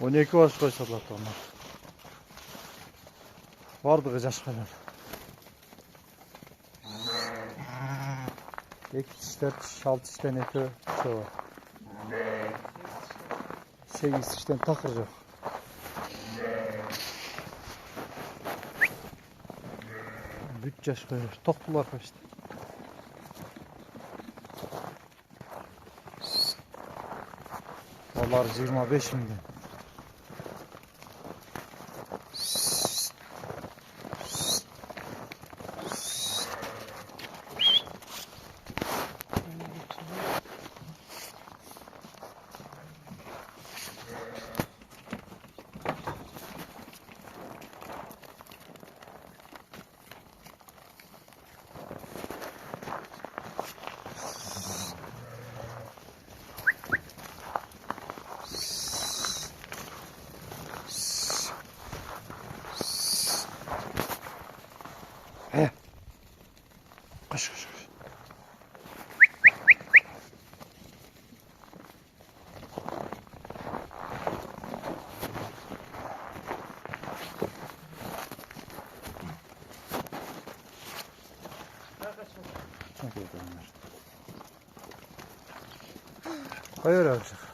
12 baş koysalar onlar. Vardı gıcaşkalar. İki çişler, 6 çişten eti şey var. 8 çişten takılacak. Bütçeş koyuyor. Toklular kaçtı. Onlar 25 milyon. He. Koş koş koş. Hayır olacak.